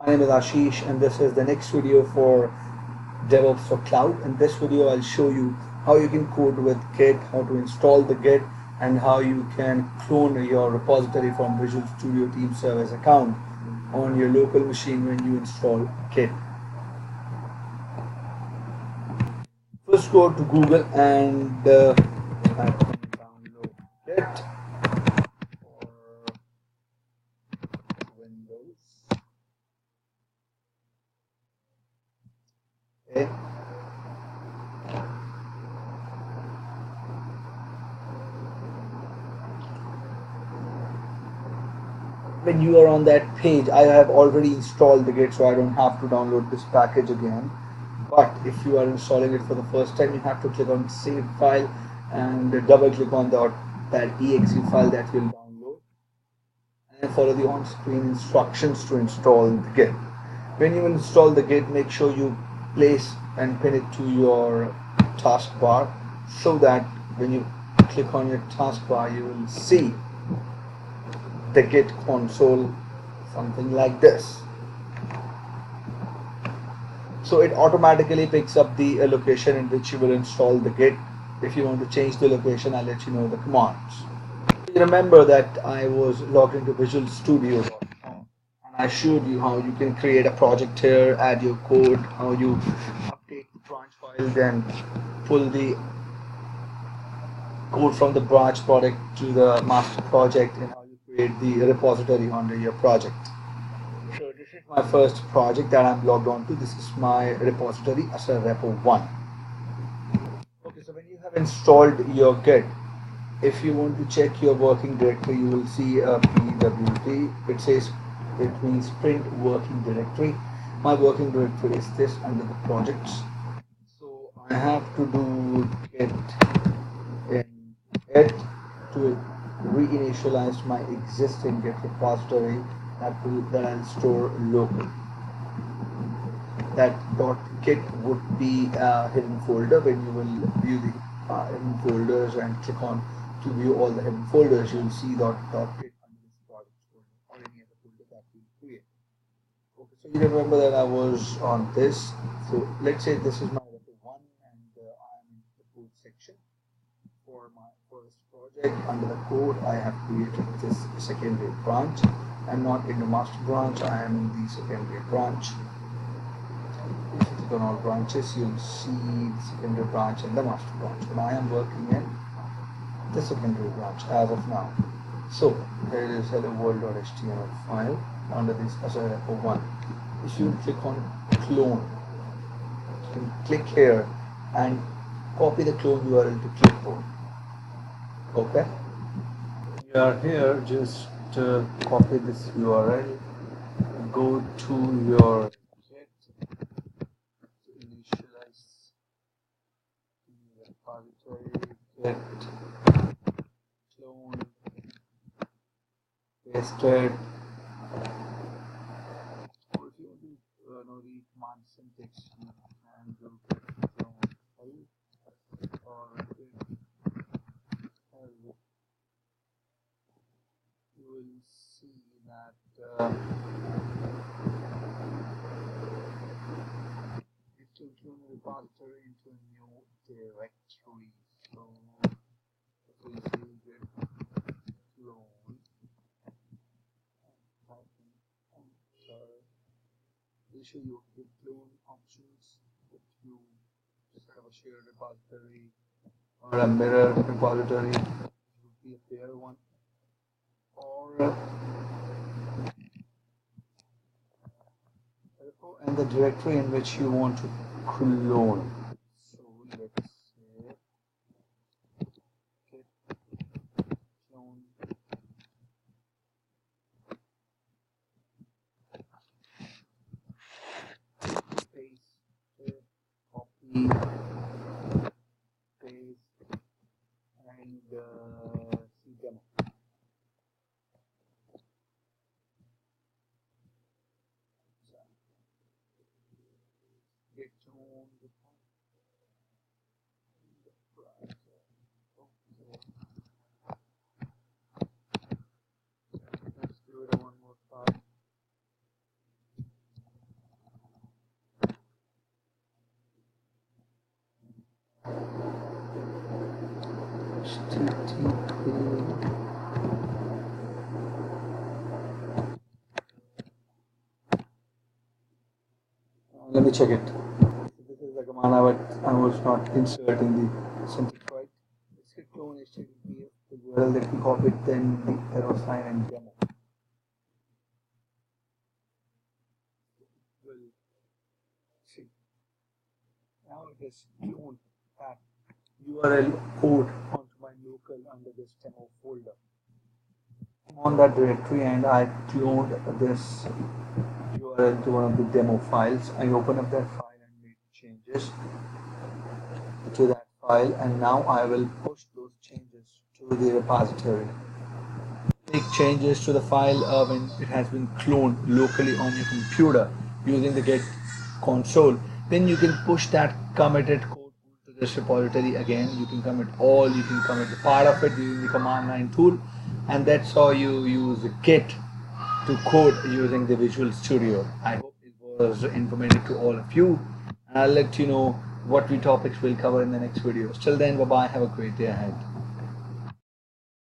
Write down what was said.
My name is Ashish and this is the next video for DevOps for Cloud. In this video I'll show you how you can code with Git, how to install the Git, and how you can clone your repository from Visual Studio Team Service account on your local machine when you install Git. First go to Google and download Git for Windows. Okay. When you are on that page, I have already installed the Git, so I don't have to download this package again. But if you are installing it for the first time, you have to click on save file and double click on that exe file that you'll download, and follow the on-screen instructions to install the Git. When you install the Git, make sure you place and pin it to your taskbar, so that when you click on your taskbar, you will see the Git console, something like this. So it automatically picks up the location in which you will install the Git. If you want to change the location, I'll let you know the commands. Remember that I was logged into Visual Studio.com and I showed you how you can create a project here, add your code, how you update the branch file, then pull the code from the branch project to the master project, and how you create the repository under your project. So this is my first project that I'm logged on to. This is my repository as a repo1. Okay, so when you have installed your Git, if you want to check your working directory, you will see a pwd. It means print working directory. My working directory is this under the projects. So I have to do git in it to reinitialize my existing Git repository that I'll store locally. That .git would be a hidden folder. When you will view the hidden folders and click on to view all the hidden folders, you'll see .git under this project folder or any other folder that we create. Okay, so you remember that I was on this. So let's say this is my repo1 and I'm in the code section. For my first project, under the code, I have created this secondary branch. I'm not in the master branch, I am in the secondary branch. If you click on all branches, you'll see the secondary branch and the master branch. But I am working in the secondary branch as of now. So here is hello world.html file under this as a repo1. If you click on clone, you can click here and copy the clone URL to clipboard. Okay, you are here, just copy this URL, go to your Git, initialize the repository, Git clone, paste it. Or if you want to know the command syntax, you can do clone or you will see that it will clone the repository into a new directory. So if we say git clone and type in enter, it will show you git clone options. If you set up a shared repository or a mirror repository, it would be a pair one, or and the directory in which you want to clone. So let's say git clone paste, copy, paste, and cdemo. Git clone the project. Okay. Let's do it one more time. me check it. This is the command I was not inserting the syntax right. Let's hit clone HTTPS, the URL that we copied, then the arrow sign and demo. Well, see, now it has cloned that URL code onto my local under this demo folder. I'm on that directory and I cloned this URL to one of the demo files. I open up that file and make changes to that file, and now I will push those changes to the repository. Make changes to the file when it has been cloned locally on your computer using the Git console. Then you can push that committed code to this repository again. You can commit all, you can commit the part of it using the command line tool, and that's how you use Git to code using the Visual Studio. I hope it was informative to all of you, and I'll let you know what topics we'll cover in the next videos. Till then, bye bye, have a great day ahead.